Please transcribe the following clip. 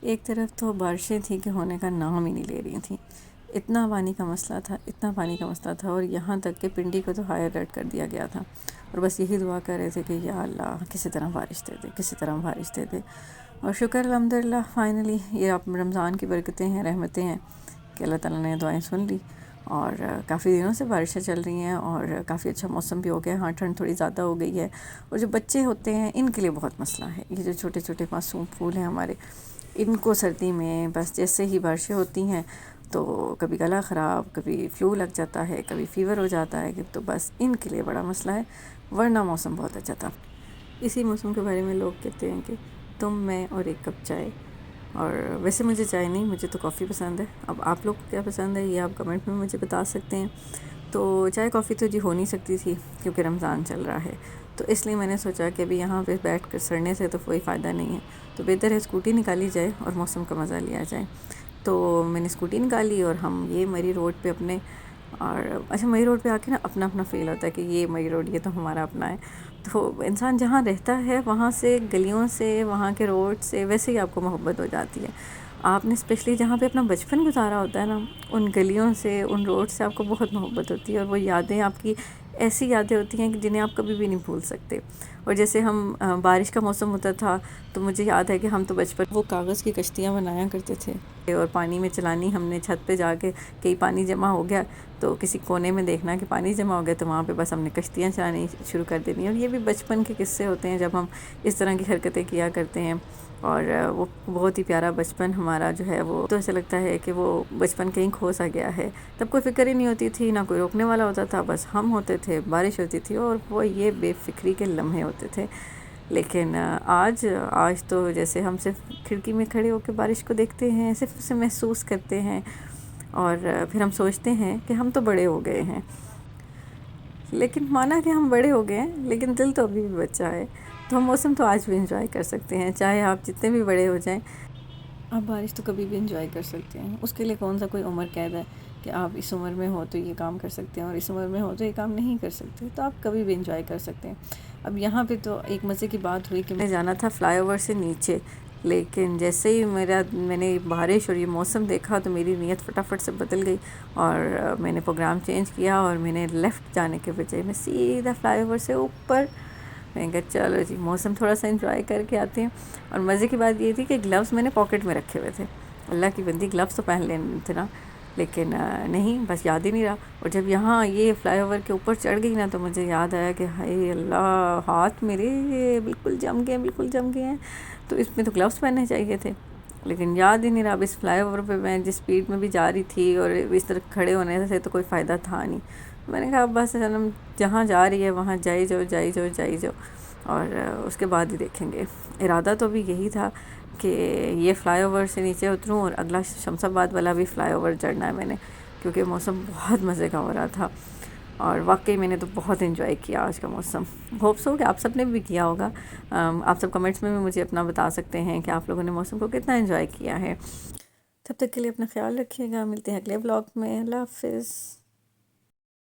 ایک طرف تو بارشیں تھیں کہ ہونے کا نام ہی نہیں لے رہی تھیں، اتنا پانی کا مسئلہ تھا، اتنا پانی کا مسئلہ تھا، اور یہاں تک کہ پنڈی کو تو ہائی الرٹ کر دیا گیا تھا، اور بس یہی دعا کر رہے تھے کہ یا اللہ کسی طرح بارش دے دے، کسی طرح بارش دے دے۔ اور شکر الحمدللہ فائنلی یہ اب رمضان کی برکتیں ہیں، رحمتیں ہیں کہ اللہ تعالیٰ نے دعائیں سن لی، اور کافی دنوں سے بارشیں چل رہی ہیں اور کافی اچھا موسم بھی ہو گیا ہے۔ ہاں ٹھنڈ تھوڑی زیادہ ہو گئی ہے، اور جو بچے ہوتے ہیں ان کے لیے بہت مسئلہ ہے، یہ جو چھوٹے چھوٹے معصوم پھول ہیں ہمارے، ان کو سردی میں بس جیسے ہی بارشیں ہوتی ہیں تو کبھی گلا خراب، کبھی فلو لگ جاتا ہے، کبھی فیور ہو جاتا ہے، تو بس ان کے لیے بڑا مسئلہ ہے، ورنہ موسم بہت اچھا تھا۔ اسی موسم کے بارے میں لوگ کہتے ہیں کہ تم، میں اور ایک کپ چائے، اور ویسے مجھے چائے نہیں، مجھے تو کافی پسند ہے۔ اب آپ لوگ کو کیا پسند ہے یہ آپ کمنٹ میں مجھے بتا سکتے ہیں۔ تو چائے کافی تو جی ہو نہیں سکتی تھی کیونکہ رمضان چل رہا ہے، تو اس لیے میں نے سوچا کہ ابھی یہاں پہ بیٹھ کر سڑنے سے تو کوئی فائدہ نہیں ہے، تو بہتر ہے اسکوٹی نکالی جائے اور موسم کا مزہ لیا جائے۔ تو میں نے اسکوٹی نکالی اور ہم یہ مری روڈ پہ اپنے، اور اچھا مری روڈ پہ آ کے نا اپنا اپنا فیل ہوتا ہے کہ یہ مری روڈ یہ تو ہمارا اپنا ہے۔ تو انسان جہاں رہتا ہے وہاں سے، گلیوں سے، وہاں کے روڈ سے ویسے ہی آپ کو محبت ہو جاتی ہے۔ آپ نے اسپیشلی جہاں پہ اپنا بچپن گزارا ہوتا ہے نا، ان گلیوں سے، ان روڈ سے آپ کو بہت محبت ہوتی ہے، اور وہ یادیں آپ کی ایسی یادیں ہوتی ہیں کہ جنہیں آپ کبھی بھی نہیں بھول سکتے۔ اور جیسے ہم بارش کا موسم ہوتا تھا تو مجھے یاد ہے کہ ہم تو بچپن وہ کاغذ کی کشتیاں بنایا کرتے تھے، اور پانی میں چلانی ہم نے چھت پہ جا کے، کہیں پانی جمع ہو گیا تو کسی کونے میں دیکھنا کہ پانی جمع ہو گیا تو وہاں پہ بس ہم نے کشتیاں چلانی شروع کر دینی، اور یہ بھی بچپن کے قصے ہوتے ہیں جب ہم اس طرح کی حرکتیں کیا کرتے ہیں۔ اور وہ بہت ہی پیارا بچپن ہمارا جو ہے، وہ تو ایسا لگتا ہے کہ وہ بچپن کہیں کھو سا گیا ہے۔ تب کوئی فکر ہی نہیں ہوتی تھی، نہ کوئی روکنے والا ہوتا تھا، بس ہم ہوتے تھے، بارش ہوتی تھی، اور وہ یہ بے فکری کے لمحے ہوتے تھے۔ لیکن آج تو جیسے ہم صرف کھڑکی میں کھڑے ہو کے بارش کو دیکھتے ہیں، صرف اسے محسوس کرتے ہیں، اور پھر ہم سوچتے ہیں کہ ہم تو بڑے ہو گئے ہیں۔ لیکن مانا کہ ہم بڑے ہو گئے ہیں لیکن دل تو ابھی بھی بچہ ہے، تو ہم موسم تو آج بھی انجوائے کر سکتے ہیں، چاہے آپ جتنے بھی بڑے ہو جائیں، آپ بارش تو کبھی بھی انجوائے کر سکتے ہیں۔ اس کے لیے کون سا کوئی عمر قید ہے کہ آپ اس عمر میں ہو تو یہ کام کر سکتے ہیں اور اس عمر میں ہو تو یہ کام نہیں کر سکتے، تو آپ کبھی بھی انجوائے کر سکتے ہیں۔ اب یہاں پہ تو ایک مزے کی بات ہوئی کہ میں جانا تھا فلائی اوور سے نیچے، لیکن جیسے ہی میں نے بارش اور یہ موسم دیکھا تو میری نیت فٹافٹ سے بدل گئی، اور میں نے پروگرام چینج کیا اور میں نے لیفٹ جانے کے بجائے میں سیدھا فلائی اوور سے اوپر، میں نے کہا چلو جی موسم تھوڑا سا انجوائے کر کے آتے ہیں۔ اور مزے کی بات یہ تھی کہ گلوز میں نے پاکٹ میں رکھے ہوئے تھے، اللہ کی بندی گلوز تو پہن لینے تھے نا، لیکن نہیں، بس یاد ہی نہیں رہا۔ اور جب یہاں یہ فلائی اوور کے اوپر چڑھ گئی نا تو مجھے یاد آیا کہ ہائے اللہ، ہاتھ میرے بالکل جم گئے ہیں، بالکل جم گئے ہیں، تو اس میں تو گلوز پہننے چاہیے تھے، لیکن یاد ہی نہیں رہا۔ اب اس فلائی اوور پہ میں جس اسپیڈ میں بھی جا رہی تھی اور اس طرح کھڑے ہونے سے تو کوئی فائدہ تھا نہیں، میں نے کہا اب بس جنم جہاں جا رہی ہے وہاں جائی جاؤ، جائی جاؤ، جائی جاؤ، اور اس کے بعد ہی دیکھیں گے۔ ارادہ تو بھی یہی تھا کہ یہ فلائی اوور سے نیچے اتروں اور اگلا شمس آباد والا بھی فلائی اوور چڑھنا ہے میں نے، کیونکہ موسم بہت مزے کا ہو رہا تھا، اور واقعی میں نے تو بہت انجوائے کیا آج کا موسم۔ ہوپ سو کہ آپ سب نے بھی کیا ہوگا۔ آپ سب کمنٹس میں بھی مجھے اپنا بتا سکتے ہیں کہ آپ لوگوں نے موسم کو کتنا انجوائے کیا ہے۔ تب تک کے لیے اپنا خیال رکھیے گا، ملتے ہیں اگلے بلاگ میں، اللہ حافظ۔